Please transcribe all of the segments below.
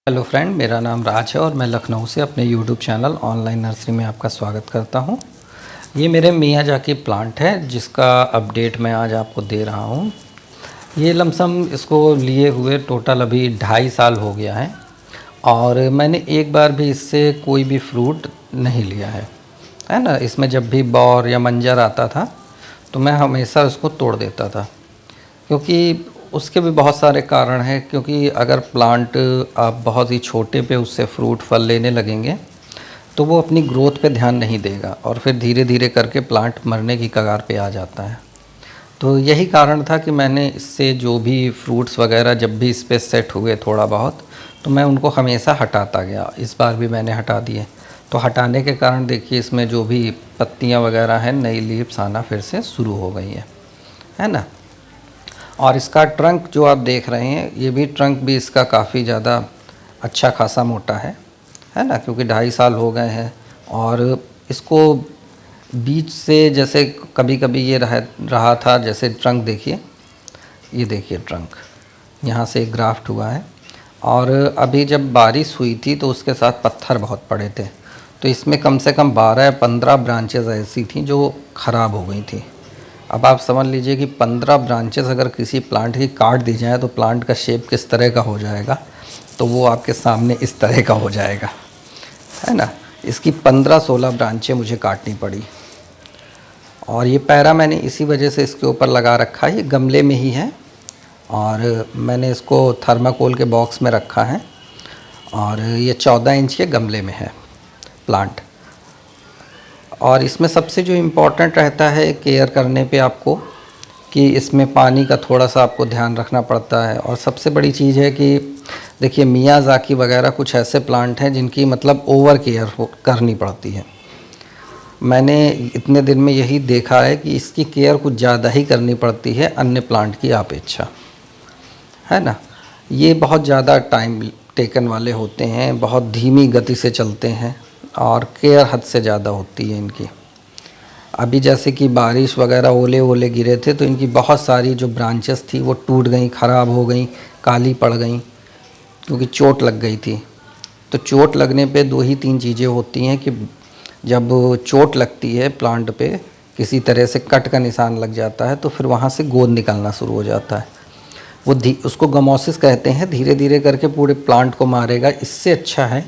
Hello friend, मेरा नाम राज है और मैं लखनऊ से अपने यूट्यूब चैनल ऑनलाइन नर्सरी में आपका स्वागत करता हूं। ये मेरे मियाजाकी प्लांट है जिसका अपडेट मैं आज आपको दे रहा हूं। ये लमसम इसको लिए हुए टोटल अभी 2.5 साल हो गया है और मैंने एक बार भी इससे कोई भी फ्रूट नहीं लिया है ना। इसमें जब भी बौर या मंजर आता था तो मैं हमेशा उसको तोड़ देता था, क्योंकि उसके भी बहुत सारे कारण हैं। क्योंकि अगर प्लांट आप बहुत ही छोटे पे उससे फ्रूट फल लेने लगेंगे तो वो अपनी ग्रोथ पे ध्यान नहीं देगा और फिर धीरे धीरे करके प्लांट मरने की कगार पे आ जाता है। तो यही कारण था कि मैंने इससे जो भी फ्रूट्स वगैरह जब भी इस पर सेट हुए थोड़ा बहुत, तो मैं उनको हमेशा हटाता गया। इस बार भी मैंने हटा दिए। तो हटाने के कारण देखिए इसमें जो भी पत्तियाँ वगैरह हैं, नई लीव्स आना फिर से शुरू हो गई है ना। और इसका ट्रंक जो आप देख रहे हैं, ये भी ट्रंक भी इसका काफ़ी ज़्यादा अच्छा खासा मोटा है ना, क्योंकि 2.5 साल हो गए हैं। और इसको बीच से जैसे कभी कभी ये रहा था, जैसे ट्रंक देखिए, ये देखिए ट्रंक यहाँ से ग्राफ्ट हुआ है। और अभी जब बारिश हुई थी तो उसके साथ पत्थर बहुत पड़े थे, तो इसमें कम से कम 12-15 ब्रांचेस ऐसी थी जो ख़राब हो गई थी। अब आप समझ लीजिए कि 15 ब्रांचेस अगर किसी प्लांट की काट दी जाए तो प्लांट का शेप किस तरह का हो जाएगा। तो वो आपके सामने इस तरह का हो जाएगा, है ना। इसकी 15-16 ब्रांचें मुझे काटनी पड़ी। और ये पैरा मैंने इसी वजह से इसके ऊपर लगा रखा है। ये गमले में ही है और मैंने इसको थर्माकोल के बॉक्स में रखा है और ये 14 इंच के गमले में है प्लांट। और इसमें सबसे जो इम्पोर्टेंट रहता है केयर करने पे आपको, कि इसमें पानी का थोड़ा सा आपको ध्यान रखना पड़ता है। और सबसे बड़ी चीज़ है कि देखिए मियाजाकी वगैरह कुछ ऐसे प्लांट हैं जिनकी मतलब ओवर केयर करनी पड़ती है। मैंने इतने दिन में यही देखा है कि इसकी केयर कुछ ज़्यादा ही करनी पड़ती है अन्य प्लांट की अपेक्षा, है ना। ये बहुत ज़्यादा टाइम टेकन वाले होते हैं, बहुत धीमी गति से चलते हैं और केयर हद से ज़्यादा होती है इनकी। अभी जैसे कि बारिश वगैरह ओले गिरे थे तो इनकी बहुत सारी जो ब्रांचेस थी वो टूट गई, ख़राब हो गई, काली पड़ गई, क्योंकि चोट लग गई थी। तो चोट लगने पे 2 ही 3 चीज़ें होती हैं कि जब चोट लगती है प्लांट पे, किसी तरह से कट का निशान लग जाता है तो फिर वहाँ से गोंद निकलना शुरू हो जाता है। वो उसको गमोसिस कहते हैं, धीरे धीरे करके पूरे प्लांट को मारेगा। इससे अच्छा है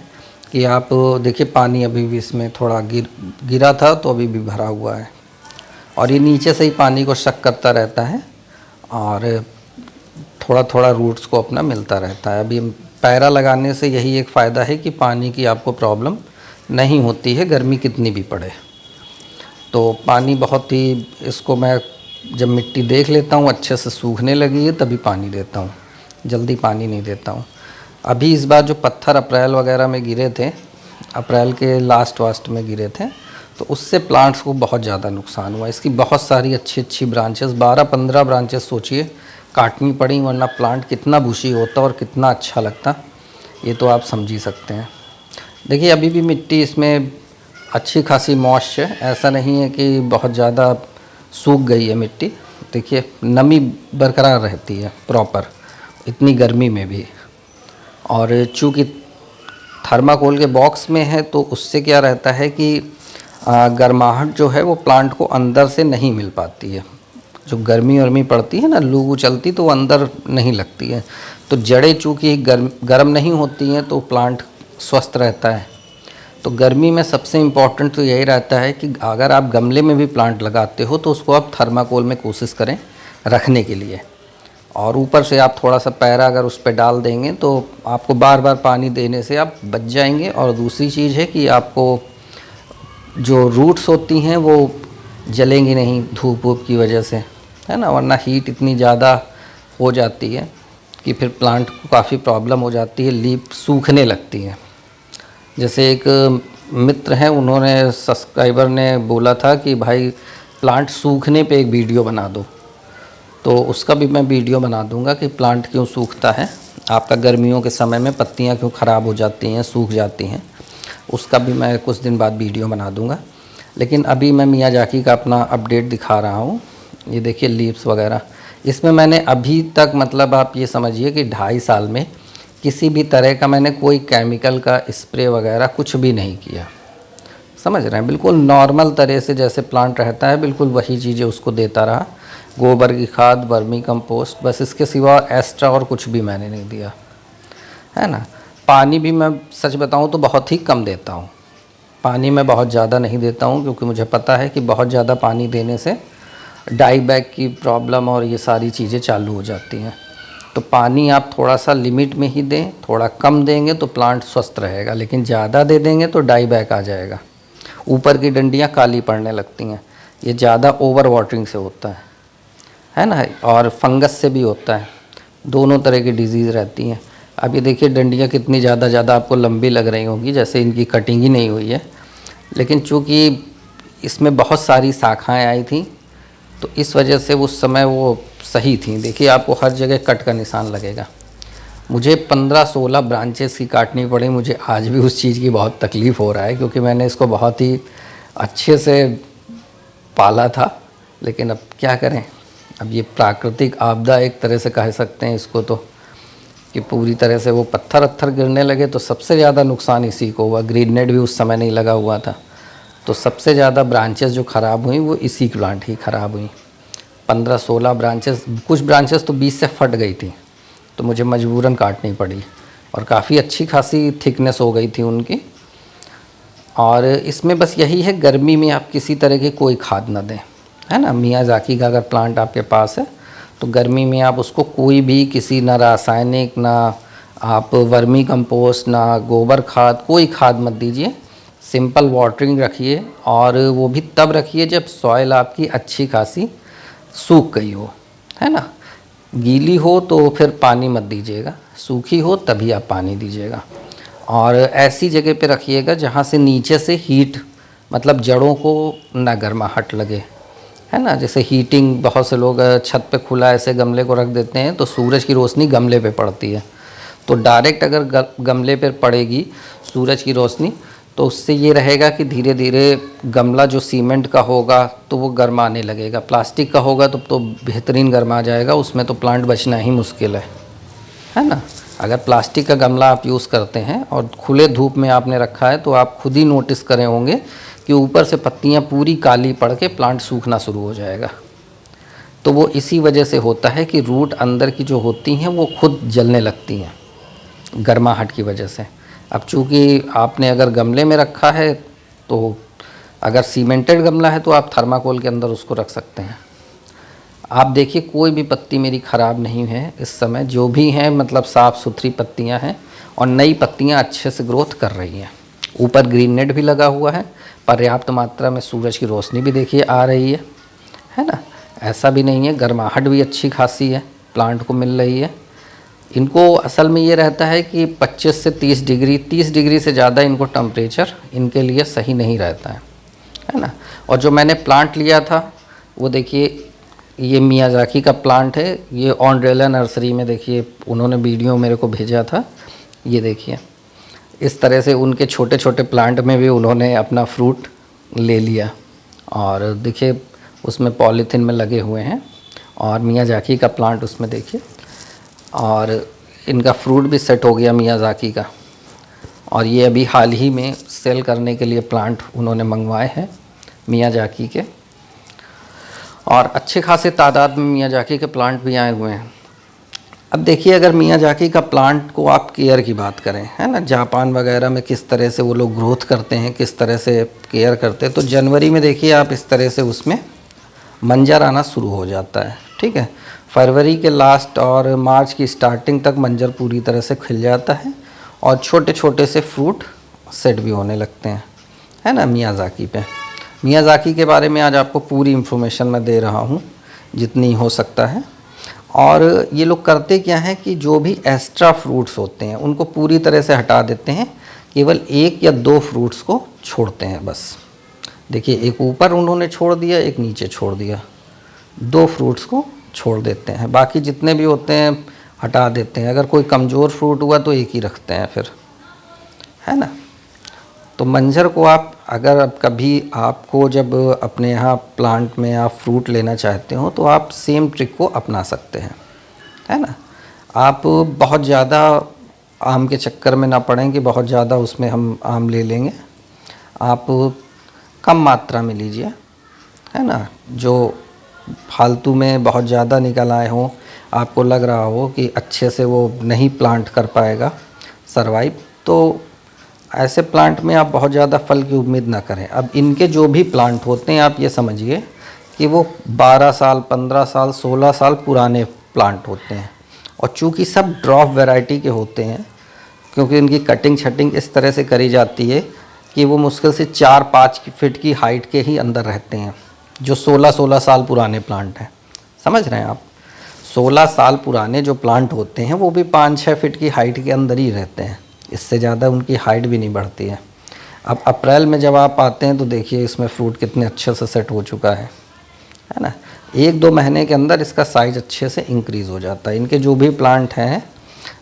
कि आप देखिए पानी अभी भी इसमें थोड़ा गिरा था तो अभी भी भरा हुआ है और ये नीचे से ही पानी को शक करता रहता है और थोड़ा थोड़ा रूट्स को अपना मिलता रहता है। अभी पैरा लगाने से यही एक फ़ायदा है कि पानी की आपको प्रॉब्लम नहीं होती है, गर्मी कितनी भी पड़े। तो पानी बहुत ही, इसको मैं जब मिट्टी देख लेता हूँ अच्छे से सूखने लगी है तभी पानी देता हूँ, जल्दी पानी नहीं देता हूँ। अभी इस बार जो पत्थर अप्रैल वगैरह में गिरे थे, अप्रैल के लास्ट वास्ट में गिरे थे, तो उससे प्लांट्स को बहुत ज़्यादा नुकसान हुआ। इसकी बहुत सारी अच्छी अच्छी ब्रांचेस, 12-15 ब्रांचेस सोचिए काटनी पड़ी, वरना प्लांट कितना बुशी होता और कितना अच्छा लगता, ये तो आप समझ ही सकते हैं। देखिए अभी भी मिट्टी इसमें अच्छी खासी मॉइस्ट है, ऐसा नहीं है कि बहुत ज़्यादा सूख गई है मिट्टी। देखिए नमी बरकरार रहती है प्रॉपर, इतनी गर्मी में भी। और चूँकि थर्माकोल के बॉक्स में है तो उससे क्या रहता है कि गर्माहट जो है वो प्लांट को अंदर से नहीं मिल पाती है। जो गर्मी पड़ती है ना, लू चलती, तो वो अंदर नहीं लगती है। तो जड़ें चूँकि गर्म नहीं होती हैं तो प्लांट स्वस्थ रहता है। तो गर्मी में सबसे इम्पॉर्टेंट तो यही रहता है कि अगर आप गमले में भी प्लांट लगाते हो तो उसको आप थर्माकोल में कोशिश करें रखने के लिए। और ऊपर से आप थोड़ा सा पैरा अगर उस पर डाल देंगे तो आपको बार बार पानी देने से आप बच जाएंगे। और दूसरी चीज़ है कि आपको जो रूट्स होती हैं वो जलेंगी नहीं धूप वूप की वजह से, है ना। वरना हीट इतनी ज़्यादा हो जाती है कि फिर प्लांट को काफ़ी प्रॉब्लम हो जाती है, लीफ सूखने लगती है। जैसे एक मित्र हैं, उन्होंने सब्सक्राइबर ने बोला था कि भाई प्लांट सूखने पे एक वीडियो बना दो, तो उसका भी मैं वीडियो बना दूंगा कि प्लांट क्यों सूखता है, आपका गर्मियों के समय में पत्तियां क्यों ख़राब हो जाती हैं, सूख जाती हैं। उसका भी मैं कुछ दिन बाद वीडियो बना दूंगा। लेकिन अभी मैं मियाजाकी का अपना अपडेट दिखा रहा हूँ। ये देखिए लीव्स वगैरह, इसमें मैंने अभी तक मतलब आप ये समझिए कि 2.5 साल में किसी भी तरह का मैंने कोई केमिकल का स्प्रे वगैरह कुछ भी नहीं किया। समझ रहे हैं, बिल्कुल नॉर्मल तरह से जैसे प्लांट रहता है बिल्कुल वही चीज़ें उसको देता रहा। गोबर की खाद, वर्मी कंपोस्ट, बस इसके सिवा एक्स्ट्रा और कुछ भी मैंने नहीं दिया, है ना। पानी भी मैं सच बताऊं तो बहुत ही कम देता हूं। पानी मैं बहुत ज़्यादा नहीं देता हूं क्योंकि मुझे पता है कि बहुत ज़्यादा पानी देने से डाई बैक की प्रॉब्लम और ये सारी चीज़ें चालू हो जाती हैं। तो पानी आप थोड़ा सा लिमिट में ही दें, थोड़ा कम देंगे तो प्लांट स्वस्थ रहेगा, लेकिन ज़्यादा दे देंगे तो डाई बैक आ जाएगा, ऊपर की डंडियाँ काली पड़ने लगती हैं। ये ज़्यादा ओवर वाटरिंग से होता है ना, और फंगस से भी होता है। दोनों तरह की डिजीज़ रहती हैं। अब ये देखिए डंडियाँ कितनी ज़्यादा आपको लंबी लग रही होंगी, जैसे इनकी कटिंग ही नहीं हुई है, लेकिन चूँकि इसमें बहुत सारी शाखाएँ आई थी तो इस वजह से उस समय वो सही थी। देखिए आपको हर जगह कट का निशान लगेगा। मुझे 15-16 ब्रांचेस की काटनी पड़ी। मुझे आज भी उस चीज़ की बहुत तकलीफ़ हो रहा है क्योंकि मैंने इसको बहुत ही अच्छे से पाला था, लेकिन अब क्या करें। अब ये प्राकृतिक आपदा एक तरह से कह सकते हैं इसको, तो कि पूरी तरह से वो पत्थर गिरने लगे तो सबसे ज़्यादा नुकसान इसी को हुआ। ग्रीन नेट भी उस समय नहीं लगा हुआ था, तो सबसे ज़्यादा ब्रांचेस जो ख़राब हुई वो इसी प्लांट ही ख़राब हुई। 15-16 ब्रांचेस, कुछ ब्रांचेस तो 20 से फट गई थी, तो मुझे मजबूरन काटनी पड़ी और काफ़ी अच्छी खासी थिकनेस हो गई थी उनकी। और इसमें बस यही है, गर्मी में आप किसी तरह की कोई खाद ना दें, है ना। मियाज़ाकी का अगर प्लांट आपके पास है तो गर्मी में आप उसको कोई भी किसी ना रासायनिक, ना आप वर्मी कंपोस्ट, ना गोबर खाद, कोई खाद मत दीजिए। सिंपल वाटरिंग रखिए, और वो भी तब रखिए जब सॉइल आपकी अच्छी खासी सूख गई हो, है ना। गीली हो तो फिर पानी मत दीजिएगा, सूखी हो तभी आप पानी दीजिएगा। और ऐसी जगह पे रखिएगा जहाँ से नीचे से हीट, मतलब जड़ों को ना गर्माहट लगे, है ना। जैसे हीटिंग, बहुत से लोग छत पे खुला ऐसे गमले को रख देते हैं तो सूरज की रोशनी गमले पे पड़ती है, तो डायरेक्ट अगर गमले पर पड़ेगी सूरज की रोशनी तो उससे ये रहेगा कि धीरे धीरे गमला जो सीमेंट का होगा तो वो गर्माने लगेगा, प्लास्टिक का होगा तो बेहतरीन गर्मा जाएगा, उसमें तो प्लांट बचना ही मुश्किल है ना। अगर प्लास्टिक का गमला आप यूज़ करते हैं और खुले धूप में आपने रखा है तो आप खुद ही नोटिस करे होंगे कि ऊपर से पत्तियां पूरी काली पड़ के प्लांट सूखना शुरू हो जाएगा। तो वो इसी वजह से होता है कि रूट अंदर की जो होती हैं वो खुद जलने लगती हैं गर्माहट की वजह से। अब चूँकि आपने अगर गमले में रखा है तो अगर सीमेंटेड गमला है तो आप थर्माकोल के अंदर उसको रख सकते हैं। आप देखिए कोई भी पत्ती मेरी ख़राब नहीं है इस समय, जो भी हैं मतलब साफ़ सुथरी पत्तियां हैं और नई पत्तियां अच्छे से ग्रोथ कर रही हैं। ऊपर ग्रीन नेट भी लगा हुआ है, पर्याप्त मात्रा में सूरज की रोशनी भी देखिए आ रही है ना। ऐसा भी नहीं है, गर्माहट भी अच्छी खासी है प्लांट को मिल रही है। इनको असल में ये रहता है कि 25 से 30 डिग्री, 30 डिग्री से ज़्यादा इनको टेम्परेचर इनके लिए सही नहीं रहता है ना। और जो मैंने प्लांट लिया था वो देखिए, ये मियाज़ाकी का प्लांट है, ये ऑन्ड्रेला नर्सरी में देखिए उन्होंने वीडियो मेरे को भेजा था। ये देखिए इस तरह से उनके छोटे छोटे प्लांट में भी उन्होंने अपना फ्रूट ले लिया, और देखिए उसमें पॉलीथीन में लगे हुए हैं, और मियाज़ाकी का प्लांट उसमें देखिए, और इनका फ्रूट भी सेट हो गया मियाज़ाकी का। और ये अभी हाल ही में सेल करने के लिए प्लांट उन्होंने मंगवाए हैं मियाज़ाकी के, और अच्छे खासे तादाद में मियाज़ाकी के प्लांट भी आए हुए हैं। अब देखिए अगर मियाज़ाकी का प्लांट को आप केयर की बात करें, है ना, जापान वगैरह में किस तरह से वो लोग ग्रोथ करते हैं, किस तरह से केयर करते हैं, तो जनवरी में देखिए आप इस तरह से उसमें मंजर आना शुरू हो जाता है। ठीक है, फरवरी के लास्ट और मार्च की स्टार्टिंग तक मंजर पूरी तरह से खिल जाता है और छोटे छोटे से फ्रूट सेट भी होने लगते हैं, है ना। मियाज़ाकी के बारे में आज आपको पूरी इन्फॉर्मेशन मैं दे रहा हूँ जितनी हो सकता है। और ये लोग करते क्या हैं कि जो भी एक्स्ट्रा फ्रूट्स होते हैं उनको पूरी तरह से हटा देते हैं, केवल 1 या 2 फ्रूट्स को छोड़ते हैं बस। देखिए एक ऊपर उन्होंने छोड़ दिया, एक नीचे छोड़ दिया, 2 फ्रूट्स को छोड़ देते हैं, बाकी जितने भी होते हैं हटा देते हैं। अगर कोई कमज़ोर फ्रूट हुआ तो एक ही रखते हैं फिर, है ना। तो मंजर को आप अगर अब कभी आपको जब अपने यहाँ प्लांट में आप फ्रूट लेना चाहते हो तो आप सेम ट्रिक को अपना सकते हैं, है ना। आप बहुत ज़्यादा आम के चक्कर में ना पड़ें कि बहुत ज़्यादा उसमें हम आम ले लेंगे। आप कम मात्रा में लीजिए, है ना। जो फालतू में बहुत ज़्यादा निकल आए हों, आपको लग रहा हो कि अच्छे से वो नहीं प्लांट कर पाएगा सरवाइव, तो ऐसे प्लांट में आप बहुत ज़्यादा फल की उम्मीद ना करें। अब इनके जो भी प्लांट होते हैं, आप ये समझिए कि वो 12 साल, 15 साल, 16 साल पुराने प्लांट होते हैं। और चूँकि सब ड्रॉप वैरायटी के होते हैं, क्योंकि उनकी कटिंग छटिंग इस तरह से करी जाती है कि वो मुश्किल से 4-5 फीट की हाइट के ही अंदर रहते हैं। जो 16-16 साल पुराने प्लांट हैं, समझ रहे हैं आप। 16 साल पुराने जो प्लांट होते हैं वो भी 5-6 फीट की हाइट के अंदर ही रहते हैं, इससे ज़्यादा उनकी हाइट भी नहीं बढ़ती है। अब अप्रैल में जब आप आते हैं तो देखिए इसमें फ्रूट कितने अच्छे से सेट हो चुका है ना। 1-2 महीने के अंदर इसका साइज़ अच्छे से इंक्रीज़ हो जाता है। इनके जो भी प्लांट हैं,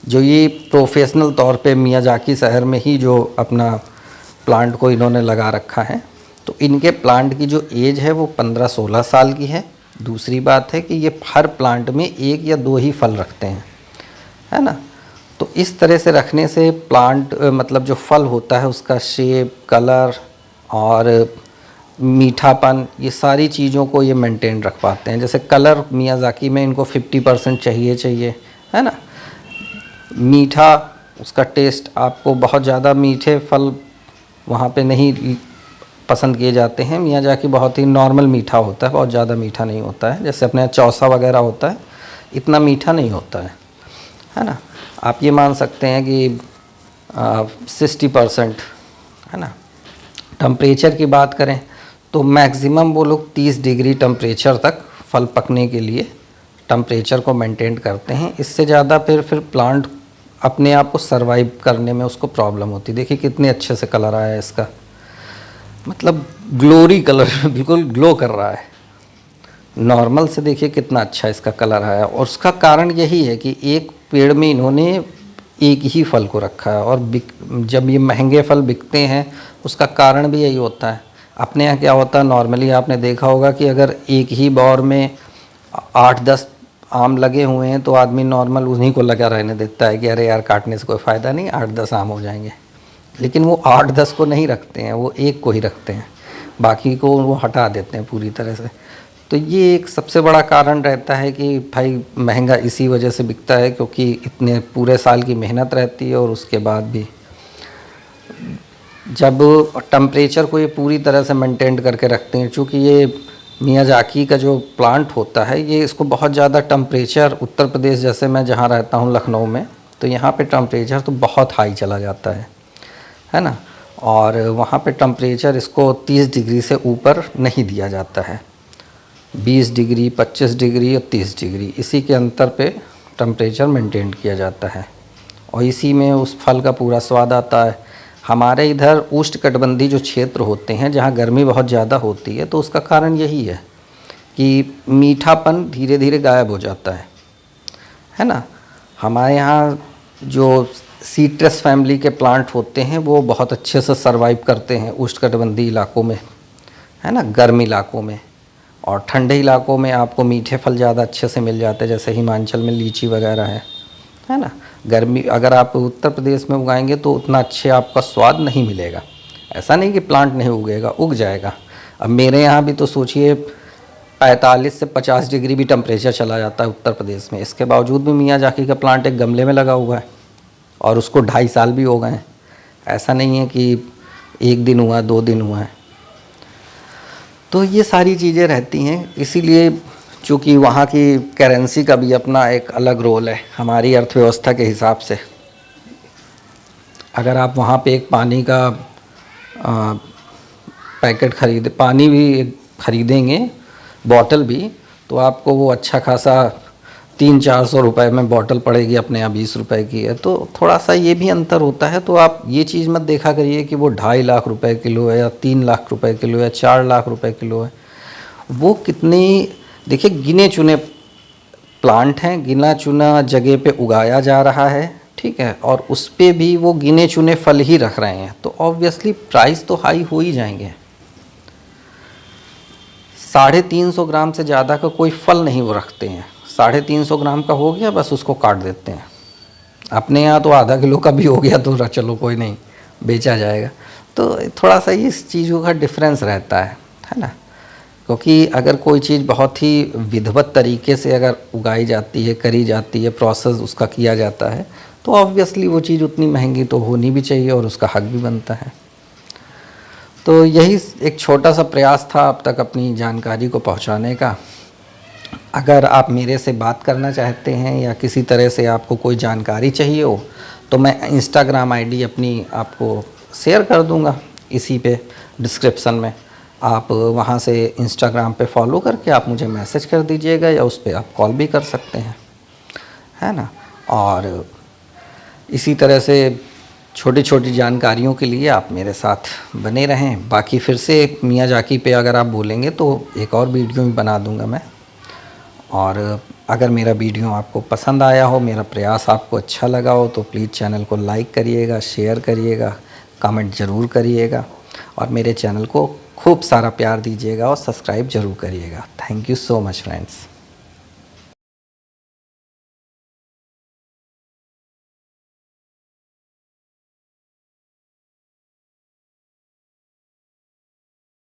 जो ये प्रोफेशनल तौर पे मियाजाकी शहर में ही जो अपना प्लांट को इन्होंने लगा रखा है, तो इनके प्लांट की जो एज है वो 15-16 साल की है। दूसरी बात है कि ये हर प्लांट में 1 या 2 ही फल रखते हैं, है ना। तो इस तरह से रखने से प्लांट मतलब जो फल होता है उसका शेप, कलर और मीठापन, ये सारी चीज़ों को ये मेंटेन रख पाते हैं। जैसे कलर मियाजाकी में इनको 50% चाहिए, है ना। मीठा, उसका टेस्ट, आपको बहुत ज़्यादा मीठे फल वहाँ पे नहीं पसंद किए जाते हैं। मियाजाकी बहुत ही नॉर्मल मीठा होता है, बहुत ज़्यादा मीठा नहीं होता है। जैसे अपने यहाँ चौसा वगैरह होता है, इतना मीठा नहीं होता है ना। आप ये मान सकते हैं कि 60%, है ना। टेम्परेचर की बात करें तो मैक्सिमम वो लोग 30 डिग्री टेम्परेचर तक फल पकने के लिए टेम्परेचर को मेंटेन करते हैं। इससे ज़्यादा फिर प्लांट अपने आप को सरवाइव करने में उसको प्रॉब्लम होती है। देखिए कितने अच्छे से कलर आया है इसका, मतलब ग्लोरी कलर, बिल्कुल ग्लो कर रहा है। नॉर्मल से देखिए कितना अच्छा इसका कलर आया। और उसका कारण यही है कि एक पेड़ में इन्होंने एक ही फल को रखा है। और जब ये महंगे फल बिकते हैं उसका कारण भी यही होता है। अपने यहाँ क्या होता है, नॉर्मली आपने देखा होगा कि अगर एक ही बौर में 8-10 आम लगे हुए हैं तो आदमी नॉर्मल उन्हीं को लगा रहने देता है कि अरे यार काटने से कोई फ़ायदा नहीं, 8-10 आम हो जाएंगे। लेकिन वो 8-10 को नहीं रखते हैं, वो एक को ही रखते हैं, बाकी को वो हटा देते हैं पूरी तरह से। तो ये एक सबसे बड़ा कारण रहता है कि भाई महंगा इसी वजह से बिकता है, क्योंकि इतने पूरे साल की मेहनत रहती है। और उसके बाद भी जब टेम्परेचर को ये पूरी तरह से मेंटेन करके रखते हैं, चूँकि ये मियाजाकी का जो प्लांट होता है ये इसको बहुत ज़्यादा टेम्परेचर, उत्तर प्रदेश जैसे मैं जहाँ रहता हूँ लखनऊ में, तो यहाँ पे टेम्परेचर तो बहुत हाई चला जाता है ना। और वहाँ पे टेम्परेचर इसको 30 डिग्री से ऊपर नहीं दिया जाता है। 20 डिग्री, 25 डिग्री और 30 डिग्री, इसी के अंतर पे टेम्परेचर मेंटेन किया जाता है। और इसी में उस फल का पूरा स्वाद आता है। हमारे इधर उष्णकटिबंधीय जो क्षेत्र होते हैं जहाँ गर्मी बहुत ज़्यादा होती है, तो उसका कारण यही है कि मीठापन धीरे धीरे गायब हो जाता है ना। हमारे यहाँ जो सीट्रस फैमिली के प्लांट होते हैं वो बहुत अच्छे से सरवाइव करते हैं उष्णकटिबंधीय इलाकों में, है ना, गर्म इलाकों में। और ठंडे इलाकों में आपको मीठे फल ज़्यादा अच्छे से मिल जाते हैं, जैसे हिमाचल में लीची वगैरह है ना। गर्मी अगर आप उत्तर प्रदेश में उगाएंगे तो उतना अच्छे आपका स्वाद नहीं मिलेगा। ऐसा नहीं कि प्लांट नहीं उगेगा, उग जाएगा। अब मेरे यहाँ भी तो सोचिए 45 से 50 डिग्री भी टेम्परेचर चला जाता है उत्तर प्रदेश में। इसके बावजूद भी मियाजाकी का प्लांट एक गमले में लगा हुआ है और उसको 2.5 साल भी हो गए हैं। ऐसा नहीं है कि 1 दिन हुआ, 2 दिन हुआ है। तो ये सारी चीज़ें रहती हैं। इसीलिए चूँकि वहाँ की करेंसी का भी अपना एक अलग रोल है हमारी अर्थव्यवस्था के हिसाब से। अगर आप वहाँ पे एक पानी का पैकेट पानी भी ख़रीदेंगे, बॉटल भी, तो आपको वो अच्छा खासा 300-400 रुपये में बॉटल पड़ेगी, अपने यहाँ 20 रुपये की है। तो थोड़ा सा ये भी अंतर होता है। तो आप ये चीज़ मत देखा करिए कि वो 2.5 लाख रुपए किलो है या 3 लाख रुपए किलो या 4 लाख रुपए किलो है। वो कितनी, देखिए गिने चुने प्लांट हैं, गिना चुना जगह पे उगाया जा रहा है, ठीक है, और उस पर भी वो गिने चुने फल ही रख रहे हैं, तो ऑब्वियसली प्राइस तो हाई हो ही जाएंगे। 350 ग्राम से ज़्यादा का कोई फल नहीं वो रखते हैं। 350 ग्राम का हो गया बस उसको काट देते हैं, अपने यहाँ तो आधा किलो का भी हो गया तो चलो कोई नहीं, बेचा जाएगा। तो थोड़ा सा इस चीज़ों का डिफरेंस रहता है ना। क्योंकि अगर कोई चीज़ बहुत ही विधिवत तरीके से अगर उगाई जाती है, करी जाती है, प्रोसेस उसका किया जाता है, तो ऑब्वियसली वो चीज़ उतनी महंगी तो होनी भी चाहिए और उसका हक भी बनता है। तो यही एक छोटा सा प्रयास था अब तक अपनी जानकारी को पहुंचाने का। अगर आप मेरे से बात करना चाहते हैं या किसी तरह से आपको कोई जानकारी चाहिए हो, तो मैं इंस्टाग्राम आईडी अपनी आपको शेयर कर दूंगा इसी पे डिस्क्रिप्शन में। आप वहाँ से इंस्टाग्राम पे फॉलो करके आप मुझे मैसेज कर दीजिएगा या उस पर आप कॉल भी कर सकते हैं, है ना। और इसी तरह से छोटी छोटी जानकारियों के लिए आप मेरे साथ बने रहें। बाकी फिर से मियाज़ाकी पे अगर आप बोलेंगे तो एक और वीडियो भी बना दूंगा मैं। और अगर मेरा वीडियो आपको पसंद आया हो, मेरा प्रयास आपको अच्छा लगा हो, तो प्लीज़ चैनल को लाइक करिएगा, शेयर करिएगा, कमेंट ज़रूर करिएगा और मेरे चैनल को खूब सारा प्यार दीजिएगा और सब्सक्राइब ज़रूर करिएगा। Thank you so much friends.